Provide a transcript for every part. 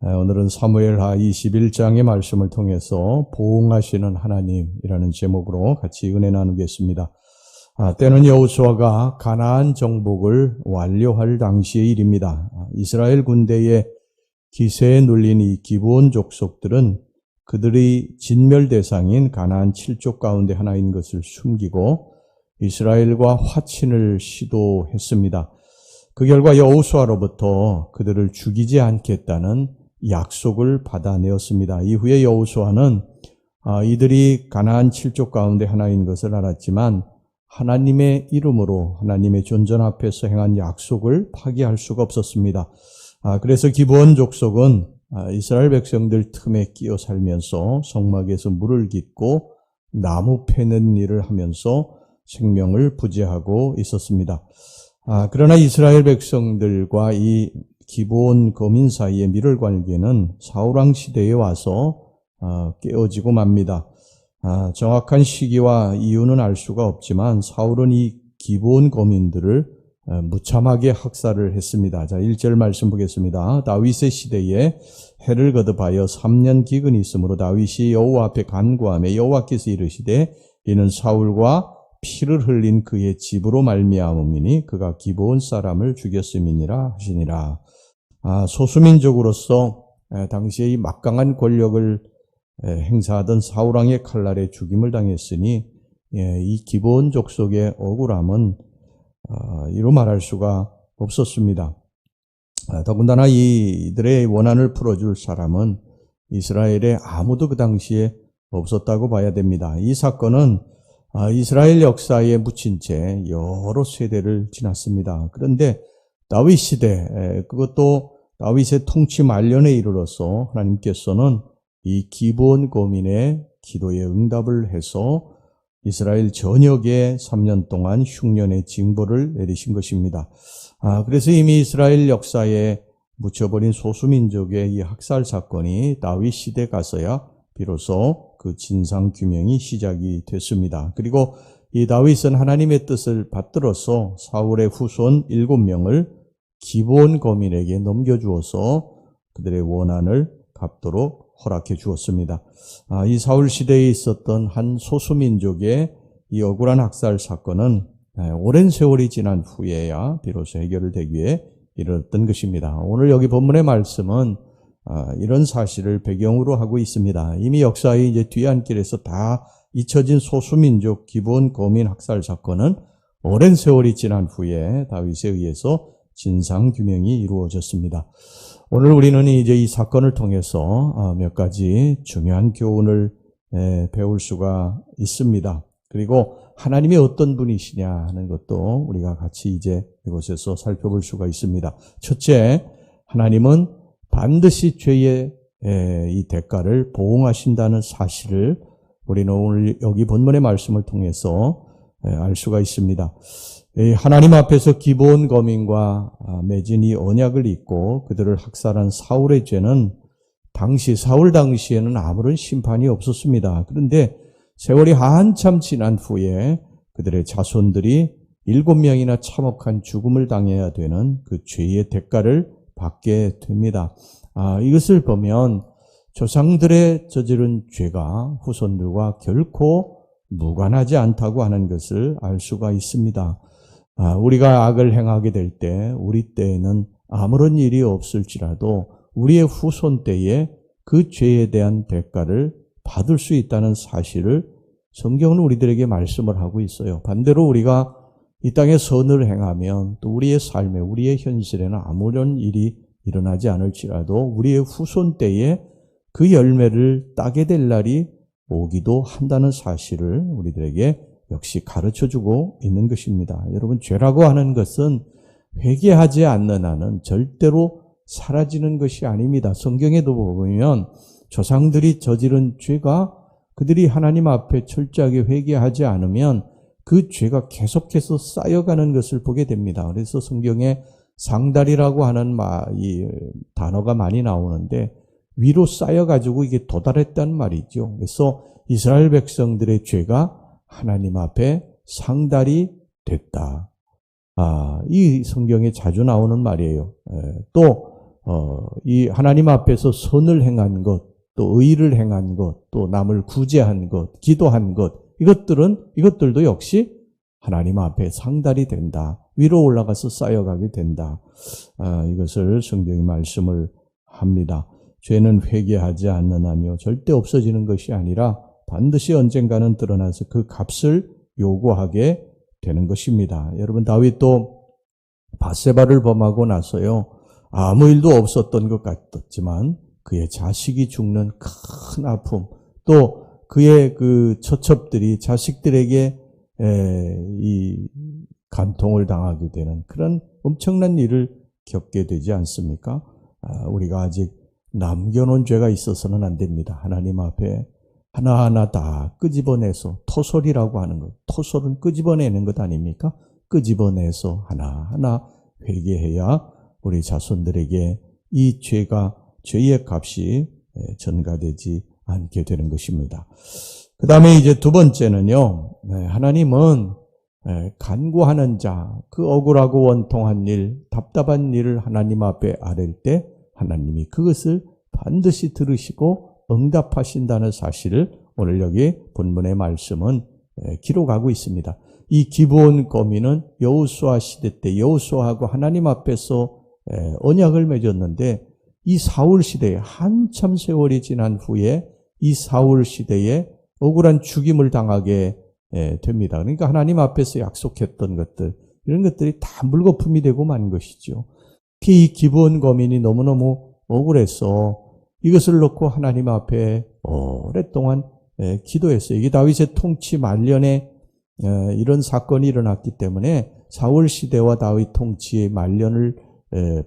오늘은 사무엘하 21장의 말씀을 통해서 보응하시는 하나님이라는 제목으로 같이 은혜 나누겠습니다. 때는 여호수아가 가나안 정복을 완료할 당시의 일입니다. 이스라엘 군대의 기세에 눌린 이 기브온 족속들은 그들의 진멸 대상인 가나안 7족 가운데 하나인 것을 숨기고 이스라엘과 화친을 시도했습니다. 그 결과 여호수아로부터 그들을 죽이지 않겠다는 약속을 받아내었습니다. 이후에 여호수아는 이들이 가나안 7족 가운데 하나인 것을 알았지만 하나님의 이름으로 하나님의 존전 앞에서 행한 약속을 파기할 수가 없었습니다. 그래서 기브온 족속은 이스라엘 백성들 틈에 끼어 살면서 성막에서 물을 깃고 나무 패는 일을 하면서 생명을 부재하고 있었습니다. 그러나 이스라엘 백성들과 이 기브온 거민 사이의 밀을 관계는 사울왕 시대에 와서 깨어지고 맙니다. 정확한 시기와 이유는 알 수가 없지만 사울은 이 기브온 거민들을 무참하게 학살을 했습니다. 자, 1절 말씀 보겠습니다. 다윗의 시대에 해를 거듭하여 3년 기근이 있으므로 다윗이 여호와 앞에 간구하며 여호와께서 이르시되 이는 사울과 피를 흘린 그의 집으로 말미암음이니 그가 기브온 사람을 죽였음이니라 하시니라. 소수민족으로서 당시에 이 막강한 권력을 행사하던 사울왕의 칼날에 죽임을 당했으니 이 기브온 족속의 억울함은 이루 말할 수가 없었습니다. 더군다나 이들의 원한을 풀어줄 사람은 이스라엘에 아무도 그 당시에 없었다고 봐야 됩니다. 이 사건은 이스라엘 역사에 묻힌 채 여러 세대를 지났습니다. 그런데 다윗 시대, 그것도 다윗의 통치 말년에 이르러서 하나님께서는 이 기브온 거민의 기도에 응답을 해서 이스라엘 전역에 3년 동안 흉년의 징벌을 내리신 것입니다. 그래서 이미 이스라엘 역사에 묻혀버린 소수민족의 이 학살 사건이 다윗 시대 가서야 비로소 그 진상 규명이 시작이 됐습니다. 그리고 이 다윗은 하나님의 뜻을 받들어서 사울의 후손 7명을 기브온 거민에게 넘겨주어서 그들의 원한을 갚도록 허락해 주었습니다. 이 사울 시대에 있었던 한 소수민족의 이 억울한 학살 사건은 오랜 세월이 지난 후에야 비로소 해결되기에 이르렀던 것입니다. 오늘 여기 본문의 말씀은 이런 사실을 배경으로 하고 있습니다. 이미 역사의 이제 뒤안길에서 다 잊혀진 소수민족 기브온 거민 학살 사건은 오랜 세월이 지난 후에 다윗에 의해서 진상 규명이 이루어졌습니다. 오늘 우리는 이제 이 사건을 통해서 몇 가지 중요한 교훈을 배울 수가 있습니다. 그리고 하나님이 어떤 분이시냐 하는 것도 우리가 같이 이제 이곳에서 살펴볼 수가 있습니다. 첫째, 하나님은 반드시 죄의 이 대가를 보응하신다는 사실을 우리는 오늘 여기 본문의 말씀을 통해서 알 수가 있습니다. 하나님 앞에서 기브온 거민과 맺은 이 언약을 잇고 그들을 학살한 사울의 죄는 사울 당시에는 아무런 심판이 없었습니다. 그런데 세월이 한참 지난 후에 그들의 자손들이 7명이나 참혹한 죽음을 당해야 되는 그 죄의 대가를 받게 됩니다. 이것을 보면 조상들의 저지른 죄가 후손들과 결코 무관하지 않다고 하는 것을 알 수가 있습니다. 우리가 악을 행하게 될 때 우리 때에는 아무런 일이 없을지라도 우리의 후손 때에 그 죄에 대한 대가를 받을 수 있다는 사실을 성경은 우리들에게 말씀을 하고 있어요. 반대로 우리가 이 땅에 선을 행하면 또 우리의 삶에 우리의 현실에는 아무런 일이 일어나지 않을지라도 우리의 후손 때에 그 열매를 따게 될 날이 오기도 한다는 사실을 우리들에게 역시 가르쳐주고 있는 것입니다. 여러분, 죄라고 하는 것은 회개하지 않는 한은 절대로 사라지는 것이 아닙니다. 성경에도 보면 조상들이 저지른 죄가 그들이 하나님 앞에 철저하게 회개하지 않으면 그 죄가 계속해서 쌓여가는 것을 보게 됩니다. 그래서 성경에 상달이라고 하는 이 단어가 많이 나오는데 위로 쌓여가지고 이게 도달했단 말이죠. 그래서 이스라엘 백성들의 죄가 하나님 앞에 상달이 됐다. 이 성경에 자주 나오는 말이에요. 또 이 하나님 앞에서 선을 행한 것, 또 의를 행한 것, 또 남을 구제한 것, 기도한 것, 이것들도 역시 하나님 앞에 상달이 된다. 위로 올라가서 쌓여가게 된다. 이것을 성경이 말씀을 합니다. 죄는 회개하지 않는 한요 절대 없어지는 것이 아니라 반드시 언젠가는 드러나서 그 값을 요구하게 되는 것입니다. 여러분, 다윗도 밧세바를 범하고 나서요, 아무 일도 없었던 것 같았지만 그의 자식이 죽는 큰 아픔, 또 그의 그 처첩들이 자식들에게 이 간통을 당하게 되는 그런 엄청난 일을 겪게 되지 않습니까? 우리가 아직 남겨놓은 죄가 있어서는 안 됩니다. 하나님 앞에 하나하나 다 끄집어내서, 토솔이라고 하는 것, 토솔은 끄집어내는 것 아닙니까? 끄집어내서 하나하나 회개해야 우리 자손들에게 이 죄의 값이 전가되지 않게 되는 것입니다. 그 다음에 이제 두 번째는요, 하나님은 간구하는 자, 그 억울하고 원통한 일, 답답한 일을 하나님 앞에 아랠 때 하나님이 그것을 반드시 들으시고 응답하신다는 사실을 오늘 여기 본문의 말씀은 기록하고 있습니다. 이 기브온 거민은 여호수아 시대 때 여호수아하고 하나님 앞에서 언약을 맺었는데, 이 사울 시대에 한참 세월이 지난 후에 이 사울 시대에 억울한 죽임을 당하게 됩니다. 그러니까 하나님 앞에서 약속했던 것들, 이런 것들이 다 물거품이 되고 만 것이죠. 특히 이 기브온 거민이 너무너무 억울해서 이것을 놓고 하나님 앞에 오랫동안 기도했어요. 이게 다윗의 통치 말년에 이런 사건이 일어났기 때문에 사울 시대와 다윗 통치의 말년을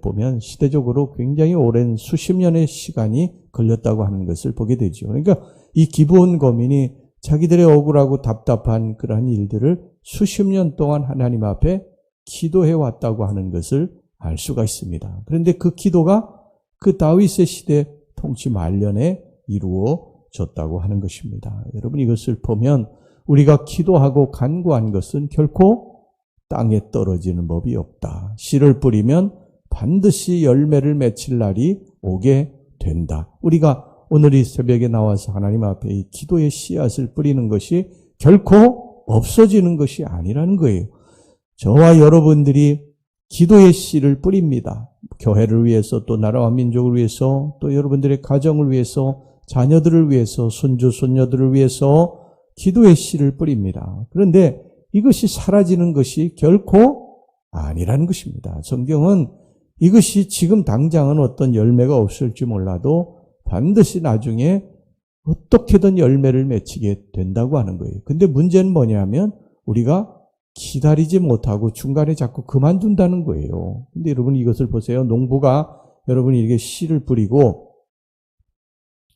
보면 시대적으로 굉장히 오랜 수십 년의 시간이 걸렸다고 하는 것을 보게 되죠. 그러니까 이 기브온 거민이 자기들의 억울하고 답답한 그러한 일들을 수십 년 동안 하나님 앞에 기도해 왔다고 하는 것을 알 수가 있습니다. 그런데 그 기도가 그 다윗의 시대 통치 말년에 이루어졌다고 하는 것입니다. 여러분, 이것을 보면 우리가 기도하고 간구한 것은 결코 땅에 떨어지는 법이 없다. 씨를 뿌리면 반드시 열매를 맺힐 날이 오게 된다. 우리가 오늘 이 새벽에 나와서 하나님 앞에 이 기도의 씨앗을 뿌리는 것이 결코 없어지는 것이 아니라는 거예요. 저와 여러분들이 기도의 씨를 뿌립니다. 교회를 위해서, 또 나라와 민족을 위해서, 또 여러분들의 가정을 위해서, 자녀들을 위해서, 손주, 손녀들을 위해서 기도의 씨를 뿌립니다. 그런데 이것이 사라지는 것이 결코 아니라는 것입니다. 성경은 이것이 지금 당장은 어떤 열매가 없을지 몰라도 반드시 나중에 어떻게든 열매를 맺히게 된다고 하는 거예요. 근데 문제는 뭐냐면 우리가 기다리지 못하고 중간에 자꾸 그만둔다는 거예요. 근데 여러분, 이것을 보세요. 농부가 여러분이 이렇게 씨를 뿌리고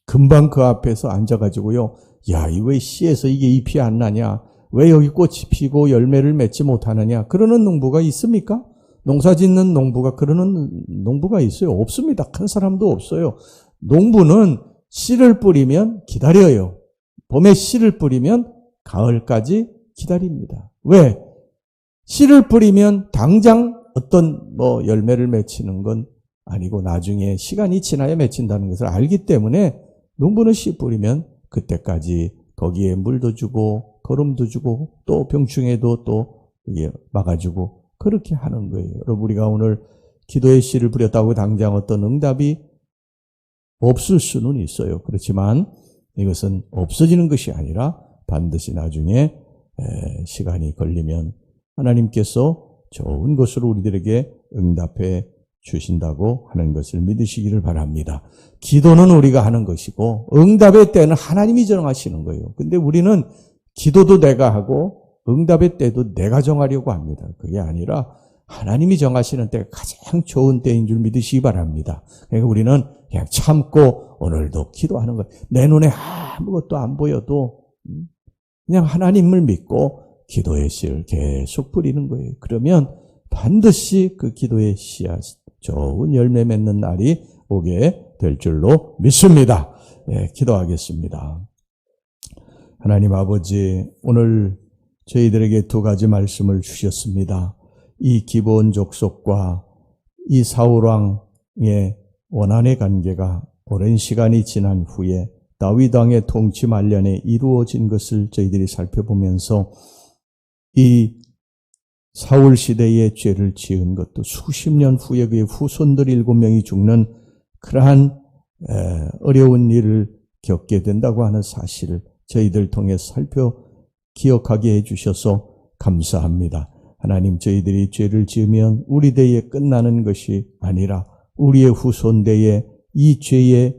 금방 그 앞에서 앉아가지고요, 야, 이 왜 씨에서 이게 잎이 안 나냐? 왜 여기 꽃이 피고 열매를 맺지 못하느냐? 그러는 농부가 있습니까? 농사 짓는 농부가 그러는 농부가 있어요? 없습니다. 큰 사람도 없어요. 농부는 씨를 뿌리면 기다려요. 봄에 씨를 뿌리면 가을까지 기다립니다. 왜? 씨를 뿌리면 당장 어떤 열매를 맺히는 건 아니고 나중에 시간이 지나야 맺힌다는 것을 알기 때문에 농부는 씨 뿌리면 그때까지 거기에 물도 주고 거름도 주고 또 병충해도 또 막아주고 그렇게 하는 거예요. 여러분, 우리가 오늘 기도의 씨를 뿌렸다고 당장 어떤 응답이 없을 수는 있어요. 그렇지만 이것은 없어지는 것이 아니라 반드시 나중에 시간이 걸리면 하나님께서 좋은 것으로 우리들에게 응답해 주신다고 하는 것을 믿으시기를 바랍니다. 기도는 우리가 하는 것이고 응답의 때는 하나님이 정하시는 거예요. 근데 우리는 기도도 내가 하고 응답의 때도 내가 정하려고 합니다. 그게 아니라 하나님이 정하시는 때가 가장 좋은 때인 줄 믿으시기 바랍니다. 그러니까 우리는 그냥 참고 오늘도 기도하는 거예요. 내 눈에 아무것도 안 보여도 그냥 하나님을 믿고 기도의 씨를 계속 뿌리는 거예요. 그러면 반드시 그 기도의 씨앗, 좋은 열매 맺는 날이 오게 될 줄로 믿습니다. 기도하겠습니다. 하나님 아버지, 오늘 저희들에게 두 가지 말씀을 주셨습니다. 이 기브온 족속과 이 사울 왕의 원한의 관계가 오랜 시간이 지난 후에 다윗 왕의 통치 말년에 이루어진 것을 저희들이 살펴보면서 이 사울 시대의 죄를 지은 것도 수십 년 후에 그의 후손들 7명이 죽는 그러한 어려운 일을 겪게 된다고 하는 사실을 저희들 통해 기억하게 해주셔서 감사합니다. 하나님, 저희들이 죄를 지으면 우리 대에 끝나는 것이 아니라 우리의 후손대에 이 죄의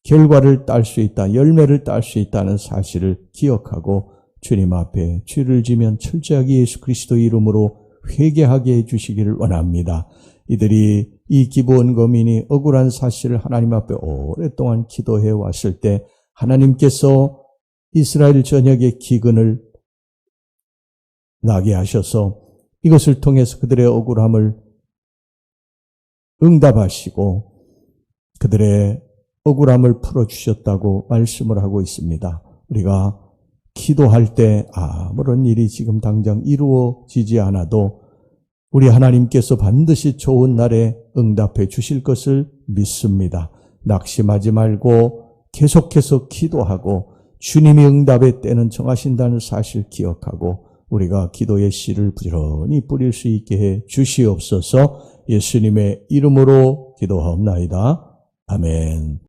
결과를 딸 수 있다, 열매를 딸 수 있다는 사실을 기억하고 주님 앞에 죄를 지면 철저하게 예수 그리스도의 이름으로 회개하게 해주시기를 원합니다. 이들이 이 기브온 거민이 억울한 사실을 하나님 앞에 오랫동안 기도해 왔을 때 하나님께서 이스라엘 전역에 기근을 나게 하셔서 이것을 통해서 그들의 억울함을 응답하시고 그들의 억울함을 풀어주셨다고 말씀을 하고 있습니다. 우리가 기도할 때 아무런 일이 지금 당장 이루어지지 않아도 우리 하나님께서 반드시 좋은 날에 응답해 주실 것을 믿습니다. 낙심하지 말고 계속해서 기도하고 주님이 응답의 때는 정하신다는 사실 기억하고 우리가 기도의 씨를 부지런히 뿌릴 수 있게 해 주시옵소서. 예수님의 이름으로 기도하옵나이다. 아멘.